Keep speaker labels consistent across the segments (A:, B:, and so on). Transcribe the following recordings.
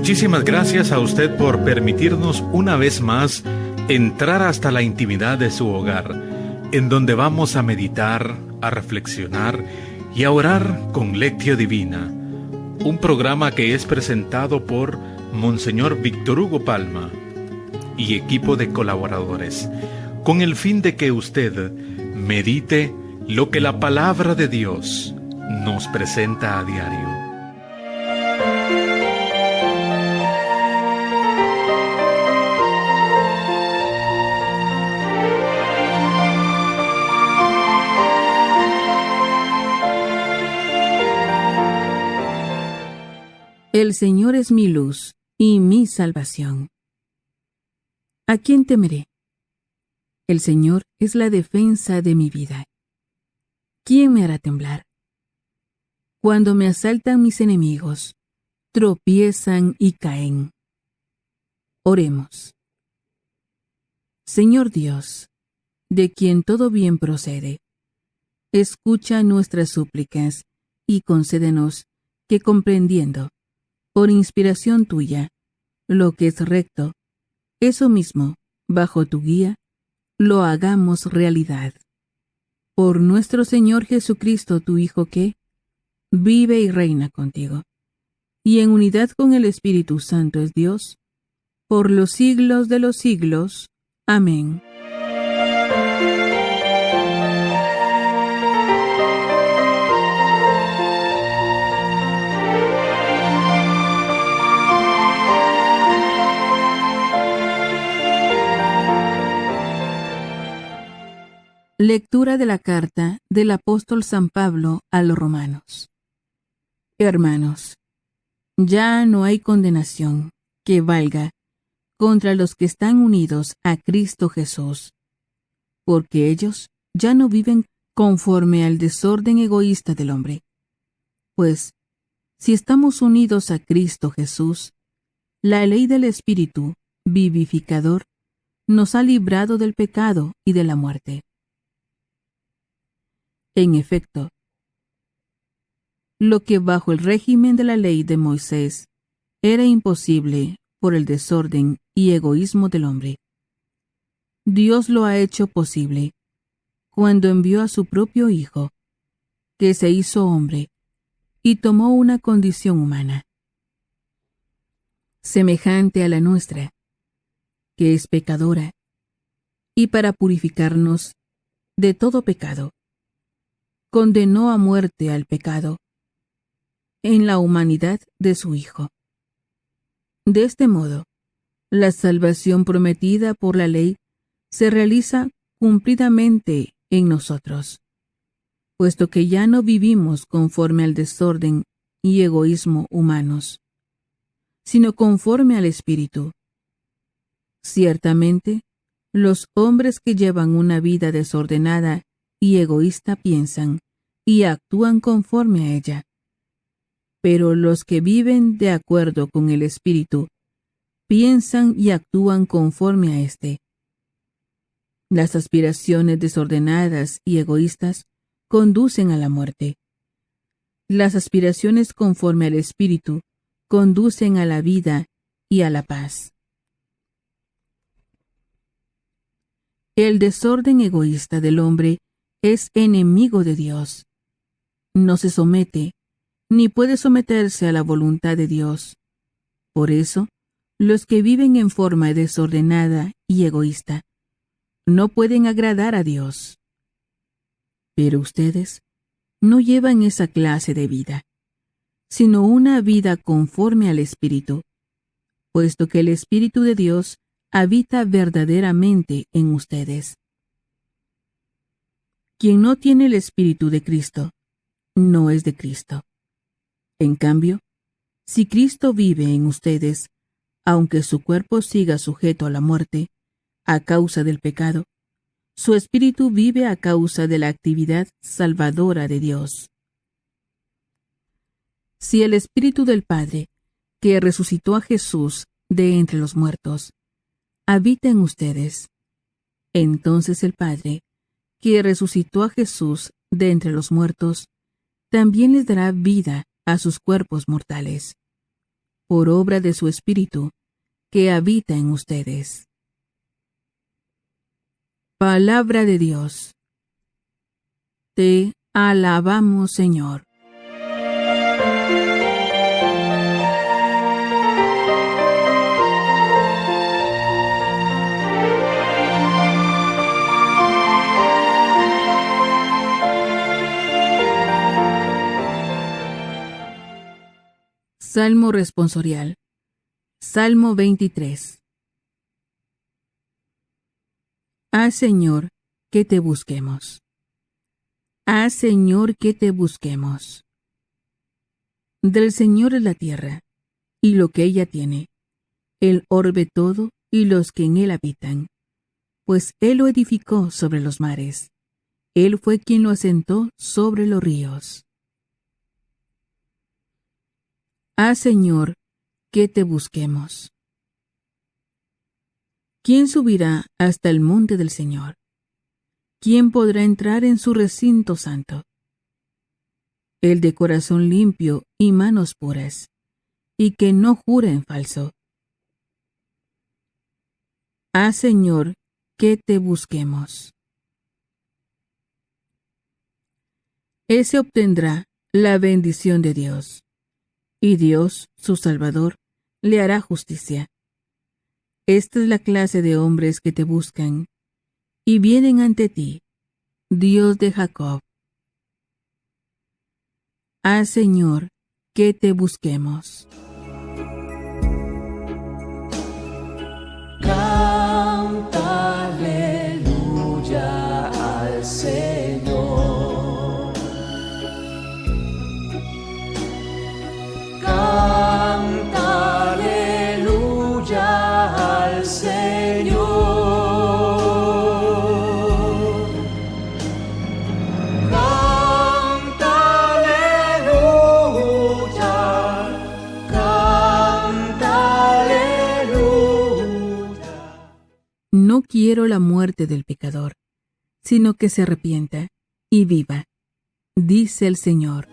A: Muchísimas gracias a usted por permitirnos una vez más entrar hasta la intimidad de su hogar, en donde vamos a meditar, a reflexionar y a orar con Lectio Divina, un programa que es presentado por Monseñor Víctor Hugo Palma y equipo de colaboradores, con el fin de que usted medite lo que la palabra de Dios nos presenta a diario.
B: El Señor es mi luz y mi salvación. ¿A quién temeré? El Señor es la defensa de mi vida. ¿Quién me hará temblar? Cuando me asaltan mis enemigos, tropiezan y caen. Oremos. Señor Dios, de quien todo bien procede, escucha nuestras súplicas y concédenos que comprendiendo, por inspiración tuya, lo que es recto, eso mismo, bajo tu guía, lo hagamos realidad. Por nuestro Señor Jesucristo, tu Hijo, que vive y reina contigo, y en unidad con el Espíritu Santo es Dios, por los siglos de los siglos. Amén. Lectura de la carta del apóstol San Pablo a los romanos. Hermanos, ya no hay condenación que valga contra los que están unidos a Cristo Jesús, porque ellos ya no viven conforme al desorden egoísta del hombre. Pues, si estamos unidos a Cristo Jesús, la ley del Espíritu vivificador nos ha librado del pecado y de la muerte. En efecto, lo que bajo el régimen de la ley de Moisés era imposible por el desorden y egoísmo del hombre, Dios lo ha hecho posible cuando envió a su propio Hijo, que se hizo hombre y tomó una condición humana, semejante a la nuestra, que es pecadora, y para purificarnos de todo pecado, condenó a muerte al pecado en la humanidad de su Hijo. De este modo, la salvación prometida por la ley se realiza cumplidamente en nosotros, puesto que ya no vivimos conforme al desorden y egoísmo humanos, sino conforme al Espíritu. Ciertamente, los hombres que llevan una vida desordenada y egoísta piensan y actúan conforme a ella. Pero los que viven de acuerdo con el Espíritu piensan y actúan conforme a éste. Las aspiraciones desordenadas y egoístas conducen a la muerte. Las aspiraciones conforme al Espíritu conducen a la vida y a la paz. El desorden egoísta del hombre es enemigo de Dios. No se somete, ni puede someterse a la voluntad de Dios. Por eso, los que viven en forma desordenada y egoísta no pueden agradar a Dios. Pero ustedes no llevan esa clase de vida, sino una vida conforme al Espíritu, puesto que el Espíritu de Dios habita verdaderamente en ustedes. Quien no tiene el Espíritu de Cristo, no es de Cristo. En cambio, si Cristo vive en ustedes, aunque su cuerpo siga sujeto a la muerte, a causa del pecado, su espíritu vive a causa de la actividad salvadora de Dios. Si el Espíritu del Padre, que resucitó a Jesús de entre los muertos, habita en ustedes, entonces el Padre, que resucitó a Jesús de entre los muertos, también les dará vida a sus cuerpos mortales. por obra de su Espíritu, que habita en ustedes. Palabra de Dios. Te alabamos, Señor. Salmo responsorial. Salmo 23. Haz, Señor, que te busquemos. Haz, Señor, que te busquemos. Del Señor es la tierra, y lo que ella tiene, el orbe todo y los que en él habitan. Pues Él lo edificó sobre los mares. Él fue quien lo asentó sobre los ríos. Haz, Señor, que te busquemos. ¿Quién subirá hasta el monte del Señor? ¿Quién podrá entrar en su recinto santo? El de corazón limpio y manos puras, y que no jura en falso. Haz, Señor, que te busquemos. Ese obtendrá la bendición de Dios, y Dios, su Salvador, le hará justicia. Esta es la clase de hombres que te buscan, y vienen ante ti, Dios de Jacob. Haz, Señor, que te busquemos.
C: Canta aleluya al Señor. Canta aleluya al Señor. Canta aleluya. Canta aleluya.
B: No quiero la muerte del pecador, sino que se arrepienta y viva, dice el Señor.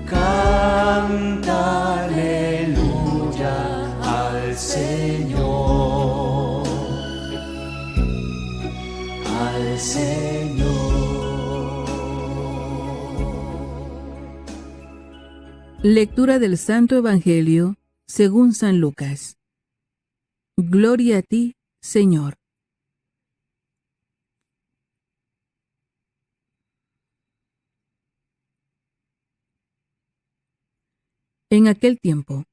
C: Canta aleluya al Señor, al Señor.
B: Lectura del Santo Evangelio según San Lucas. Gloria a ti, Señor. En aquel tiempo,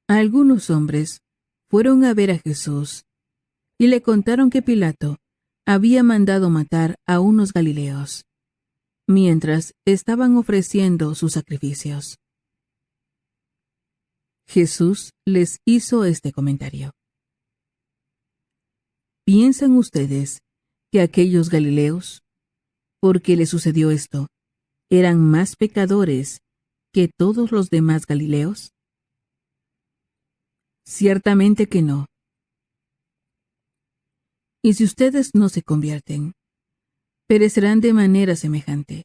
B: algunos hombres fueron a ver a Jesús y le contaron que Pilato había mandado matar a unos galileos, mientras estaban ofreciendo sus sacrificios. Jesús les hizo este comentario. ¿Piensan ustedes que aquellos galileos, porque les sucedió esto, eran más pecadores que todos los demás galileos? Ciertamente que no. Y si ustedes no se convierten, perecerán de manera semejante.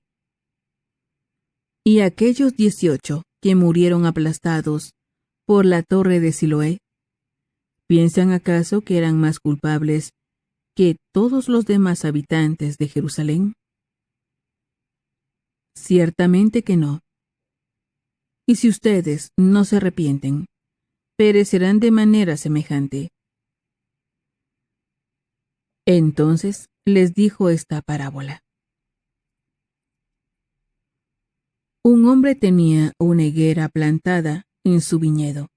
B: Y aquellos 18 que murieron aplastados por la torre de Siloé, ¿piensan acaso que eran más culpables que todos los demás habitantes de Jerusalén? Ciertamente que no. Y si ustedes no se arrepienten, perecerán de manera semejante. Entonces les dijo esta parábola. Un hombre tenía una higuera plantada en su viñedo.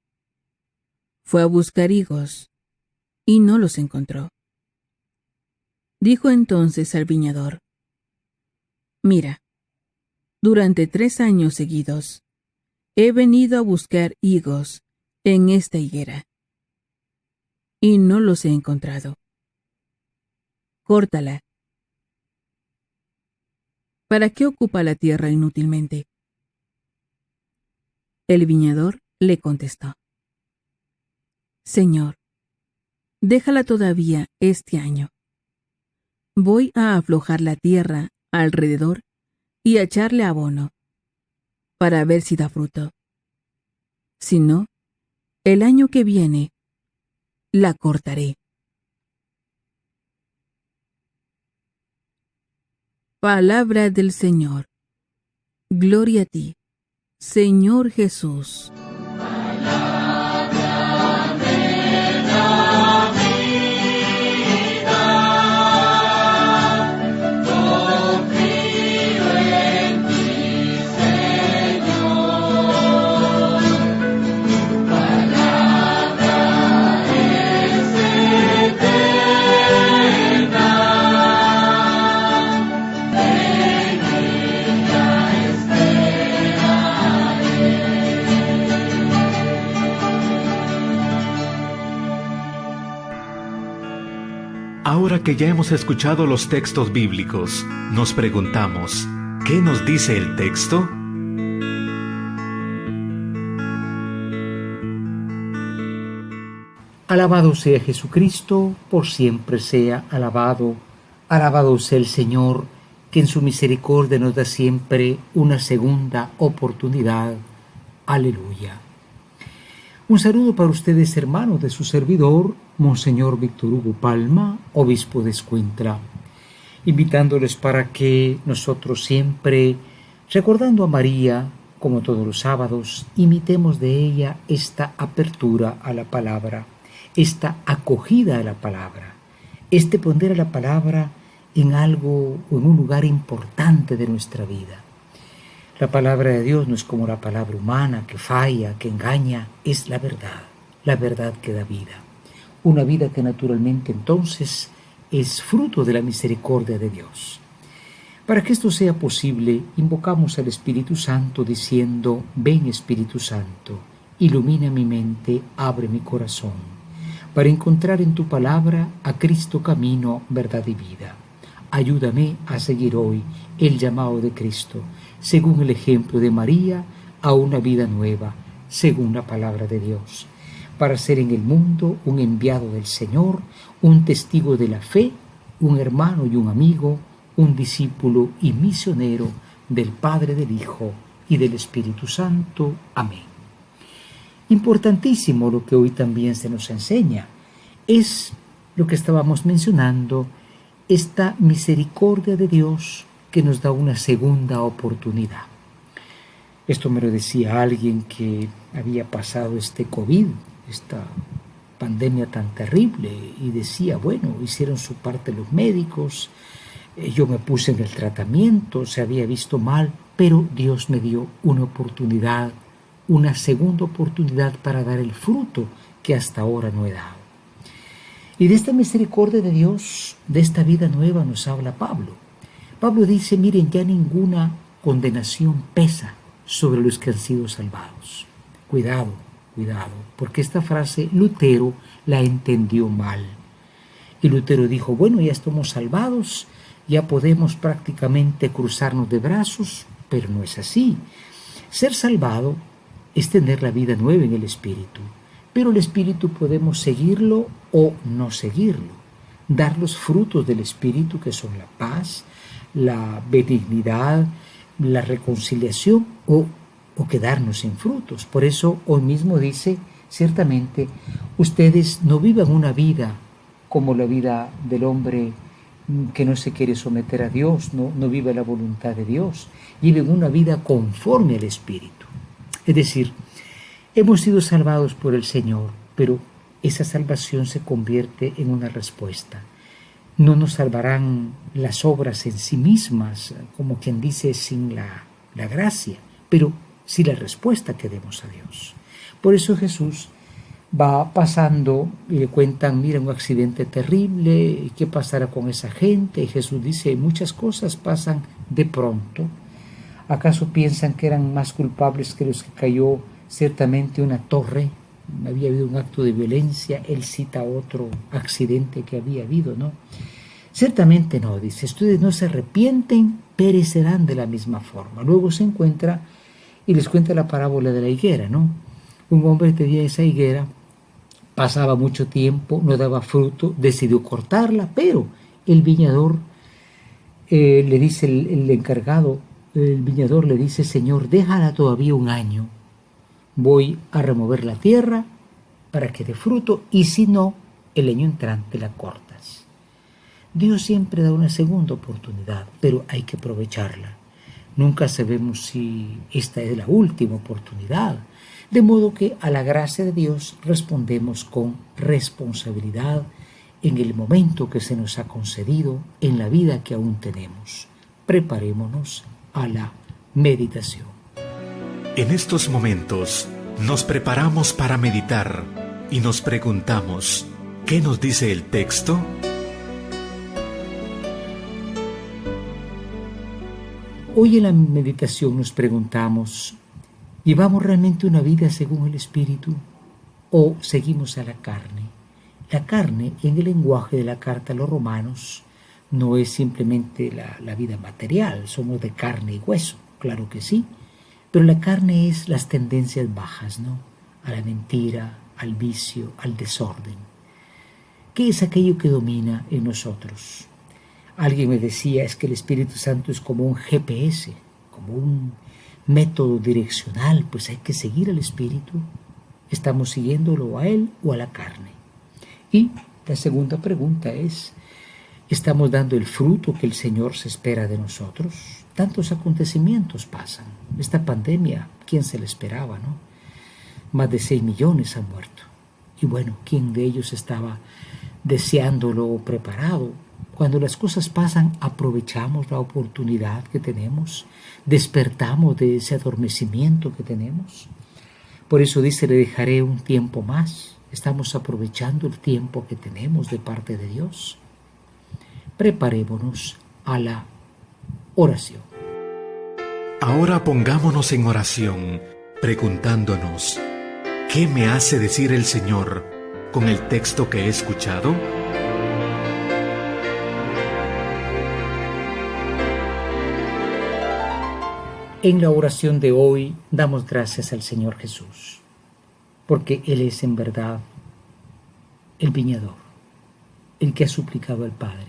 B: Fue a buscar higos y no los encontró. Dijo entonces al viñador: Mira, durante 3 años seguidos he venido a buscar higos en esta higuera y no los he encontrado. Córtala. ¿Para qué ocupa la tierra inútilmente? El viñador le contestó: Señor, déjala todavía este año. Voy a aflojar la tierra alrededor y a echarle abono, para ver si da fruto. Si no, el año que viene la cortaré. Palabra del Señor. Gloria a ti, Señor Jesús.
A: Ahora que ya hemos escuchado los textos bíblicos, nos preguntamos, ¿qué nos dice el texto?
D: Alabado sea Jesucristo, por siempre sea alabado. Alabado sea el Señor, que en su misericordia nos da siempre una segunda oportunidad. Aleluya. Un saludo para ustedes, hermanos, de su servidor, Monseñor Víctor Hugo Palma, obispo de Escuintla, invitándoles para que nosotros siempre, recordando a María, como todos los sábados, imitemos de ella esta apertura a la palabra, esta acogida a la palabra, este poner a la palabra en algo o en un lugar importante de nuestra vida. La palabra de Dios no es como la palabra humana que falla, que engaña, es la verdad que da vida. Una vida que naturalmente entonces es fruto de la misericordia de Dios. Para que esto sea posible, invocamos al Espíritu Santo diciendo: ven Espíritu Santo, ilumina mi mente, abre mi corazón, para encontrar en tu palabra a Cristo camino, verdad y vida. Ayúdame a seguir hoy el llamado de Cristo, según el ejemplo de María, a una vida nueva, según la palabra de Dios, para ser en el mundo un enviado del Señor, un testigo de la fe, un hermano y un amigo, un discípulo y misionero del Padre, del Hijo y del Espíritu Santo. Amén. Importantísimo lo que hoy también se nos enseña es lo que estábamos mencionando, esta misericordia de Dios que nos da una segunda oportunidad. Esto me lo decía alguien que había pasado este COVID, esta pandemia tan terrible, y decía, bueno, hicieron su parte los médicos, yo me puse en el tratamiento, se había visto mal, pero Dios me dio una oportunidad, una segunda oportunidad para dar el fruto que hasta ahora no he dado. Y de esta misericordia de Dios, de esta vida nueva, nos habla Pablo. Pablo dice, miren, ya ninguna condenación pesa sobre los que han sido salvados. Cuidado, porque esta frase Lutero la entendió mal. Y Lutero dijo, bueno, ya estamos salvados, ya podemos prácticamente cruzarnos de brazos, pero no es así. Ser salvado es tener la vida nueva en el Espíritu, pero el Espíritu podemos seguirlo o no seguirlo, dar los frutos del Espíritu que son la paz, la benignidad, la reconciliación o quedarnos sin frutos. Por eso hoy mismo dice, ciertamente, ustedes no vivan una vida como la vida del hombre que no se quiere someter a Dios, no vive la voluntad de Dios, viven una vida conforme al Espíritu. Es decir, hemos sido salvados por el Señor, pero esa salvación se convierte en una respuesta. No nos salvarán las obras en sí mismas, como quien dice, sin la gracia, pero sí la respuesta que demos a Dios. Por eso Jesús va pasando y le cuentan, mira, un accidente terrible, ¿qué pasará con esa gente? Y Jesús dice, muchas cosas pasan de pronto. ¿Acaso piensan que eran más culpables que los que cayó ciertamente una torre? Había habido un acto de violencia, él cita otro accidente que había habido, ¿no? Ciertamente no, dice, ustedes no se arrepienten, perecerán de la misma forma. Luego se encuentra y les cuenta la parábola de la higuera, ¿no? Un hombre tenía esa higuera, pasaba mucho tiempo, no daba fruto, decidió cortarla, pero el viñador le dice el encargado, el viñador le dice: Señor, déjala todavía un año. Voy a remover la tierra para que dé fruto, y si no, el año entrante la cortas. Dios siempre da una segunda oportunidad, pero hay que aprovecharla. Nunca sabemos si esta es la última oportunidad, de modo que a la gracia de Dios respondemos con responsabilidad en el momento que se nos ha concedido, en la vida que aún tenemos. Preparémonos a la meditación.
A: En estos momentos nos preparamos para meditar y nos preguntamos, ¿qué nos dice el texto?
D: Hoy en la meditación nos preguntamos: ¿llevamos realmente una vida según el Espíritu o seguimos a la carne? La carne, en el lenguaje de la carta a los Romanos, no es simplemente la vida material. Somos de carne y hueso, claro que sí, pero la carne es las tendencias bajas, ¿no? A la mentira, al vicio, al desorden. ¿Qué es aquello que domina en nosotros? Alguien me decía, es que el Espíritu Santo es como un GPS, como un método direccional, pues hay que seguir al Espíritu. ¿Estamos siguiéndolo a Él o a la carne? Y la segunda pregunta es, ¿estamos dando el fruto que el Señor se espera de nosotros? Tantos acontecimientos pasan. Esta pandemia, ¿quién se la esperaba, no? Más de 6 millones han muerto. Y bueno, ¿quién de ellos estaba deseándolo o preparado? Cuando las cosas pasan, aprovechamos la oportunidad que tenemos, despertamos de ese adormecimiento que tenemos. Por eso dice, le dejaré un tiempo más. Estamos aprovechando el tiempo que tenemos de parte de Dios. Preparémonos a la oración.
A: Ahora pongámonos en oración, preguntándonos, ¿qué me hace decir el Señor con el texto que he escuchado?
D: En la oración de hoy damos gracias al Señor Jesús, porque Él es en verdad el viñador, el que ha suplicado al Padre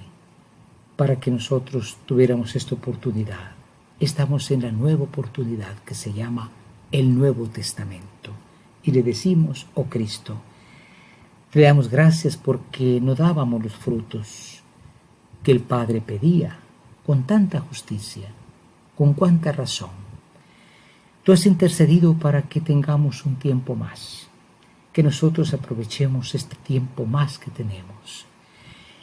D: para que nosotros tuviéramos esta oportunidad. Estamos en la nueva oportunidad que se llama el Nuevo Testamento y le decimos: oh Cristo, te damos gracias porque no dábamos los frutos que el Padre pedía con tanta justicia, con cuánta razón. Tú has intercedido para que tengamos un tiempo más, que nosotros aprovechemos este tiempo más que tenemos.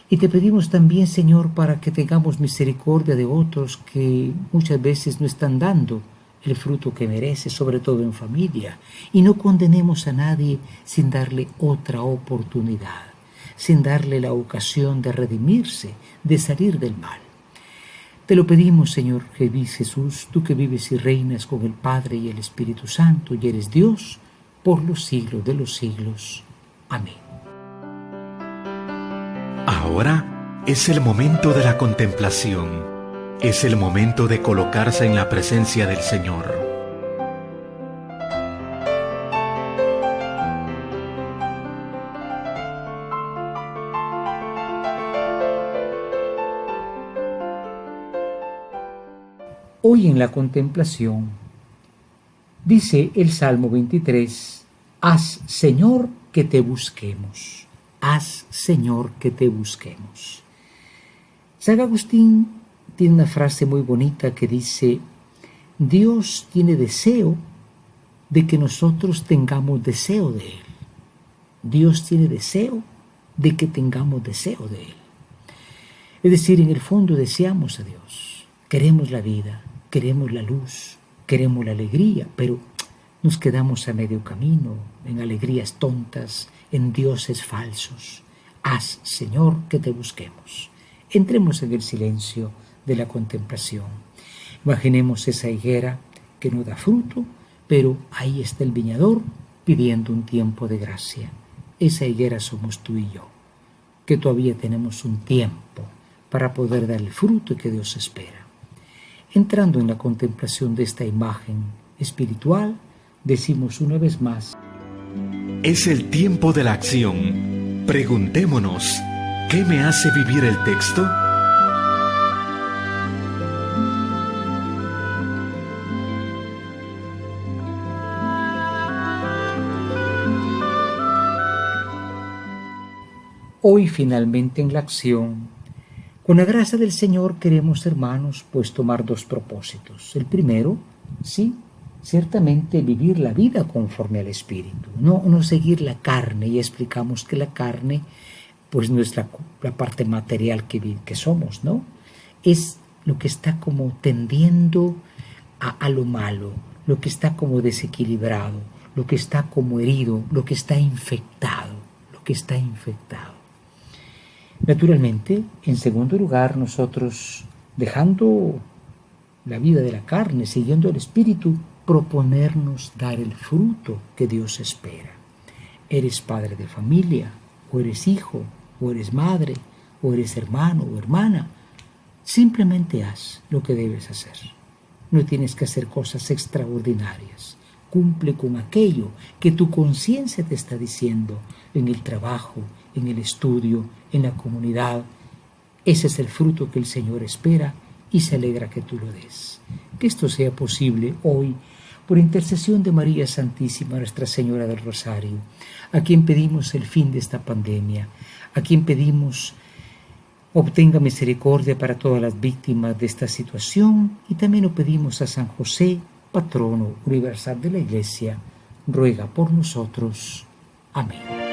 D: Y te pedimos también, Señor, para que tengamos misericordia de otros que muchas veces no están dando el fruto que merece, sobre todo en familia, y no condenemos a nadie sin darle otra oportunidad, sin darle la ocasión de redimirse, de salir del mal. Te lo pedimos, Señor Jesús, tú que vives y reinas con el Padre y el Espíritu Santo y eres Dios por los siglos de los siglos. Amén.
A: Ahora es el momento de la contemplación, es el momento de colocarse en la presencia del Señor.
D: Hoy en la contemplación dice el Salmo 23, haz, Señor, que te busquemos. Haz, Señor, que te busquemos. San Agustín tiene una frase muy bonita que dice, Dios tiene deseo de que nosotros tengamos deseo de Él. Dios tiene deseo de que tengamos deseo de Él. Es decir, en el fondo deseamos a Dios. Queremos la vida, queremos la luz, queremos la alegría, pero nos quedamos a medio camino, en alegrías tontas, en dioses falsos. Haz, Señor, que te busquemos. Entremos en el silencio de la contemplación. Imaginemos esa higuera que no da fruto, pero ahí está el viñador pidiendo un tiempo de gracia. Esa higuera somos tú y yo, que todavía tenemos un tiempo para poder dar el fruto que Dios espera. Entrando en la contemplación de esta imagen espiritual, decimos una vez más:
A: es el tiempo de la acción. Preguntémonos, ¿qué me hace vivir el texto?
D: Hoy finalmente en la acción, con la gracia del Señor queremos, hermanos, pues tomar dos propósitos. El primero, sí, ciertamente vivir la vida conforme al Espíritu, no seguir la carne, y explicamos que la carne pues no es la parte material que somos, ¿no? Es lo que está como tendiendo a lo malo, lo que está como desequilibrado, lo que está como herido, lo que está infectado, Naturalmente, en segundo lugar, nosotros, dejando la vida de la carne, siguiendo el Espíritu, proponernos dar el fruto que Dios espera. Eres padre de familia, o eres hijo, o eres madre, o eres hermano o hermana. Simplemente haz lo que debes hacer. No tienes que hacer cosas extraordinarias. Cumple con aquello que tu conciencia te está diciendo en el trabajo, en el estudio, en la comunidad. Ese es el fruto que el Señor espera y se alegra que tú lo des. Que esto sea posible hoy, por intercesión de María Santísima, Nuestra Señora del Rosario, a quien pedimos el fin de esta pandemia, a quien pedimos obtenga misericordia para todas las víctimas de esta situación, y también lo pedimos a San José, patrono universal de la Iglesia, ruega por nosotros. Amén.